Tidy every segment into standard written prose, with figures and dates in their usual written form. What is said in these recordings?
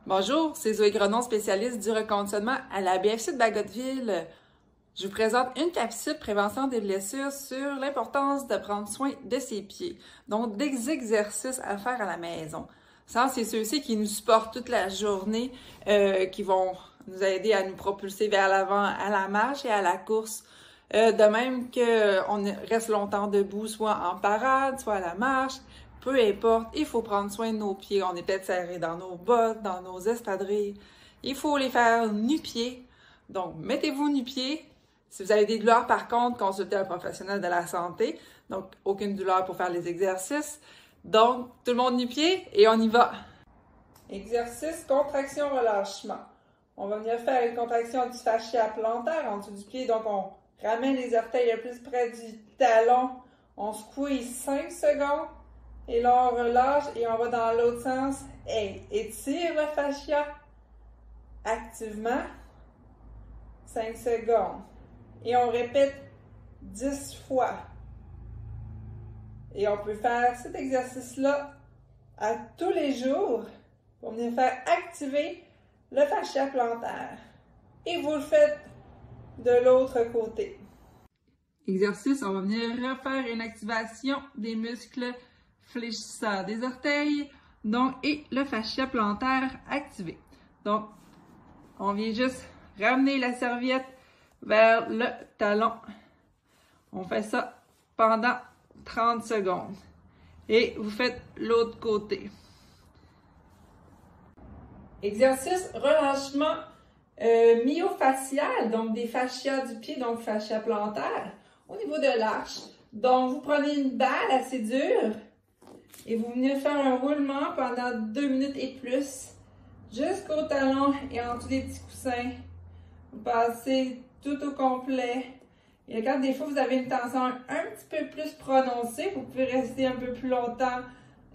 Bonjour, c'est Zoé Grenon, spécialiste du reconditionnement à la BFC de Bagotville. Je vous présente une capsule prévention des blessures sur l'importance de prendre soin de ses pieds. Donc, des exercices à faire à la maison. Ça, c'est ceux-ci qui nous supportent toute la journée, qui vont nous aider à nous propulser vers l'avant à la marche et à la course. De même qu'on reste longtemps debout, soit en parade, soit à la marche. Peu importe, il faut prendre soin de nos pieds. On est peut-être serré dans nos bottes, dans nos espadrilles. Il faut les faire nu-pieds. Donc, mettez-vous nu-pieds. Si vous avez des douleurs, par contre, consultez un professionnel de la santé. Donc, aucune douleur pour faire les exercices. Donc, tout le monde nu-pieds et on y va. Exercice, contraction, relâchement. On va venir faire une contraction du fascia plantaire en dessous du pied. Donc, on ramène les orteils le plus près du talon. On squeeze 5 secondes. Et là, on relâche et on va dans l'autre sens. Et étire le fascia activement. 5 secondes. Et on répète 10 fois. Et on peut faire cet exercice-là à tous les jours pour venir faire activer le fascia plantaire. Et vous le faites de l'autre côté. Exercice, on va venir refaire une activation des muscles fléchisseurs des orteils, donc, et le fascia plantaire activé. Donc, on vient juste ramener la serviette vers le talon. On fait ça pendant 30 secondes. Et vous faites l'autre côté. Exercice relâchement myofascial, donc des fascias du pied, donc fascia plantaire, au niveau de l'arche. Donc, vous prenez une balle assez dure et vous venez faire un roulement pendant 2 minutes et plus, jusqu'au talon et en dessous des petits coussins. Vous passez tout au complet. Et quand des fois vous avez une tension un petit peu plus prononcée, vous pouvez rester un peu plus longtemps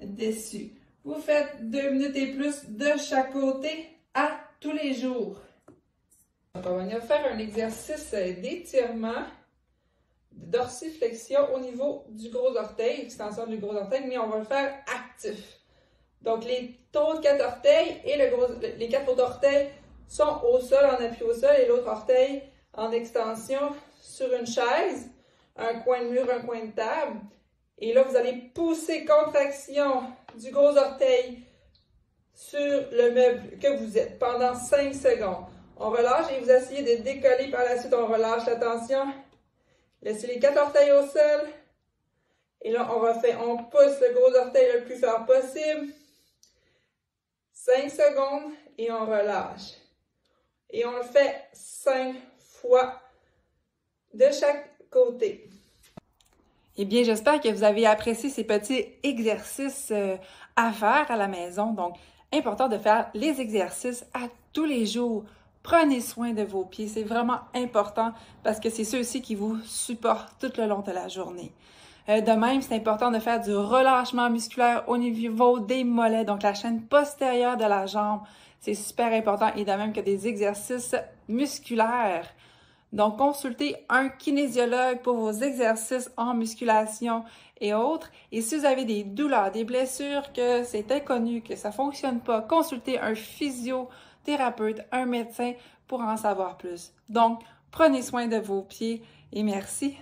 dessus. Vous faites 2 minutes et plus de chaque côté à tous les jours. Donc, on va venir faire un exercice d'étirement, de dorsiflexion au niveau du gros orteil, extension du gros orteil, mais on va le faire actif. Donc, les autres 4 orteils et les 4 autres orteils sont au sol, en appui au sol, et l'autre orteil en extension sur une chaise, un coin de mur, un coin de table. Et là, vous allez pousser contraction du gros orteil sur le meuble que vous êtes pendant 5 secondes. On relâche et vous essayez de décoller par la suite. On relâche la tension. Laissez les 4 orteils au sol. Et là, on pousse le gros orteil le plus fort possible. 5 secondes et on relâche. Et on le fait 5 fois de chaque côté. Eh bien, j'espère que vous avez apprécié ces petits exercices à faire à la maison. Donc, important de faire les exercices à tous les jours. Prenez soin de vos pieds. C'est vraiment important parce que c'est ceux-ci qui vous supportent tout le long de la journée. De même, c'est important de faire du relâchement musculaire au niveau des mollets, donc la chaîne postérieure de la jambe. C'est super important et de même que des exercices musculaires. Donc, consultez un kinésiologue pour vos exercices en musculation et autres. Et si vous avez des douleurs, des blessures, que c'est inconnu, que ça ne fonctionne pas, consultez un physiothérapeute, un médecin pour en savoir plus. Donc, prenez soin de vos pieds et merci.